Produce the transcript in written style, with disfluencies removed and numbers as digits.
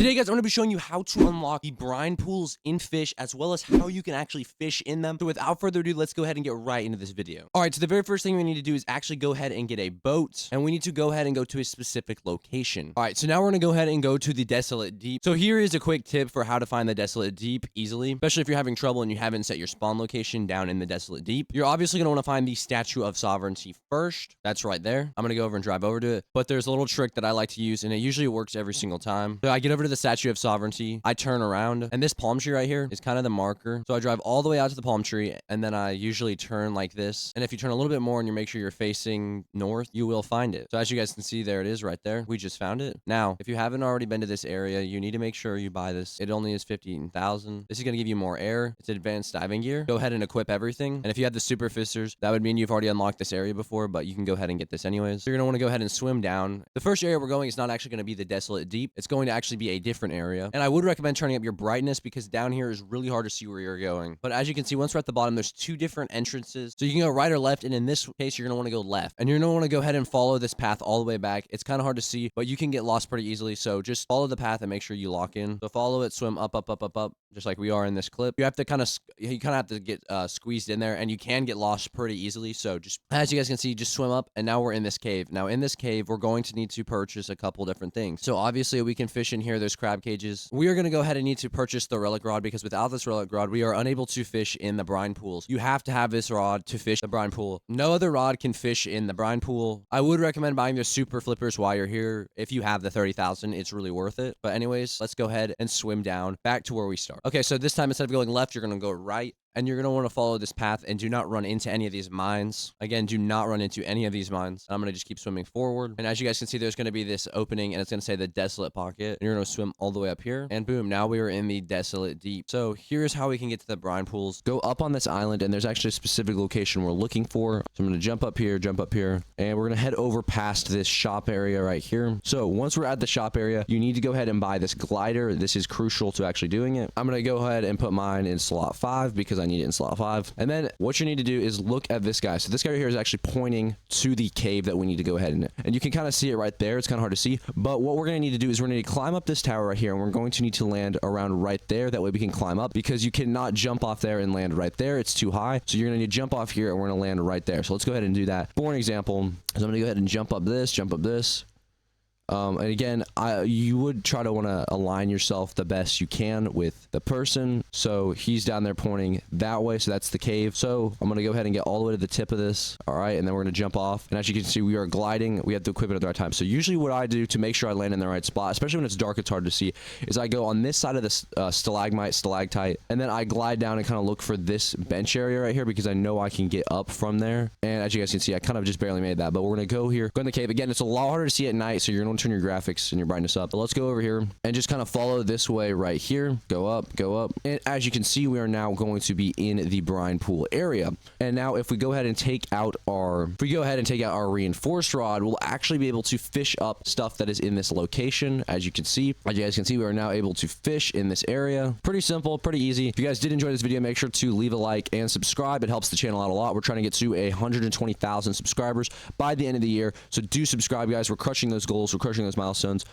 Today, guys, I'm going to be showing you how to unlock the brine pools in Fish, as well as how you can actually fish in them. So without further ado, let's go ahead and get right into this video. All right, so the very first thing we need to do is actually go ahead and get a boat, and we need to go ahead and go to a specific location. All right, so now we're going to go ahead and go to the desolate deep. So here is a quick tip for how to find the desolate deep easily, especially if you're having trouble and you haven't set your spawn location down in the desolate deep. You're obviously going to want to find the Statue of Sovereignty first. That's right there. I'm going to go over and drive over to it, but there's a little trick that I like to use, and it usually works every single time. So I get over to the Statue of Sovereignty, I turn around, and this palm tree right here is kind of the marker. So I drive all the way out to the palm tree, and then I usually turn like this. And if you turn a little bit more and you make sure you're facing north, you will find it. So as you guys can see, there it is right there. We just found it. Now, if you haven't already been to this area, you need to make sure you buy this. It only is 15,000. This is going to give you more air. It's advanced diving gear. Go ahead and equip everything. And if you have the super fisters, that would mean you've already unlocked this area before, but you can go ahead and get this anyways. So you're going to want to go ahead and swim down. The first area we're going is not actually going to be the desolate deep. It's going to actually be a different area. And I would recommend turning up your brightness because down here is really hard to see where you're going. But as you can see, once we're at the bottom, there's two different entrances. So you can go right or left. And in this case, you're going to want to go left. And you're going to want to go ahead and follow this path all the way back. It's kind of hard to see, but you can get lost pretty easily. So just follow the path and make sure you lock in. So follow it, swim up, up, up, up, up, just like we are in this clip. You have to kind of have to get squeezed in there, and you can get lost pretty easily. So just as you guys can see, just swim up, and now we're in this cave. Now in this cave, we're going to need to purchase a couple different things. So obviously we can fish in here. There's crab cages. We are going to go ahead and need to purchase the relic rod because without this relic rod, we are unable to fish in the brine pools. You have to have this rod to fish the brine pool. No other rod can fish in the brine pool. I would recommend buying the super flippers while you're here. If you have the 30,000, it's really worth it. But anyways, let's go ahead and swim down back to where we start. Okay, so this time instead of going left, you're going to go right. And you're going to want to follow this path and do not run into any of these mines. Again, do not run into any of these mines. I'm going to just keep swimming forward. And as you guys can see, there's going to be this opening and it's going to say the desolate pocket. And you're going to swim all the way up here. And boom, now we are in the desolate deep. So here's how we can get to the brine pools. Go up on this island and there's actually a specific location we're looking for. So I'm going to jump up here, and we're going to head over past this shop area right here. So once we're at the shop area, you need to go ahead and buy this glider. This is crucial to actually doing it. I'm going to go ahead and put mine in slot 5 because I need it in slot 5. And then what you need to do is look at this guy. So this guy right here is actually pointing to the cave that we need to go ahead and you can kind of see it right there. It's kind of hard to see, but what we're going to need to do is we're going to climb up this tower right here, and we're going to need to land around right there. That way we can climb up because you cannot jump off there and land right there. It's too high. So you're going to need to jump off here and we're going to land right there. So let's go ahead and do that. For an example, so I'm going to go ahead and jump up this. And again, you would try to want to align yourself the best you can with the person. So he's down there pointing that way. So that's the cave. So I'm going to go ahead and get all the way to the tip of this. All right. And then we're going to jump off. And as you can see, we are gliding. We have to equip it at the right time. So usually what I do to make sure I land in the right spot, especially when it's dark, it's hard to see, is I go on this side of this stalagmite, and then I glide down and kind of look for this bench area right here because I know I can get up from there. And as you guys can see, I kind of just barely made that, but we're going to go here, go in the cave. Again, it's a lot harder to see at night. So you're going to turn your graphics and your brightness up. But let's go over here and just kind of follow this way right here. Go up. And as you can see, we are now going to be in the brine pool area. And now if we go ahead and take out our reinforced rod, we'll actually be able to fish up stuff that is in this location. As you guys can see, we are now able to fish in this area. Pretty simple, pretty easy. If you guys did enjoy this video, make sure to leave a like and subscribe. It helps the channel out a lot. We're trying to get to 120,000 subscribers by the end of the year. So do subscribe, guys. We're crushing those goals. We're crushing those milestones.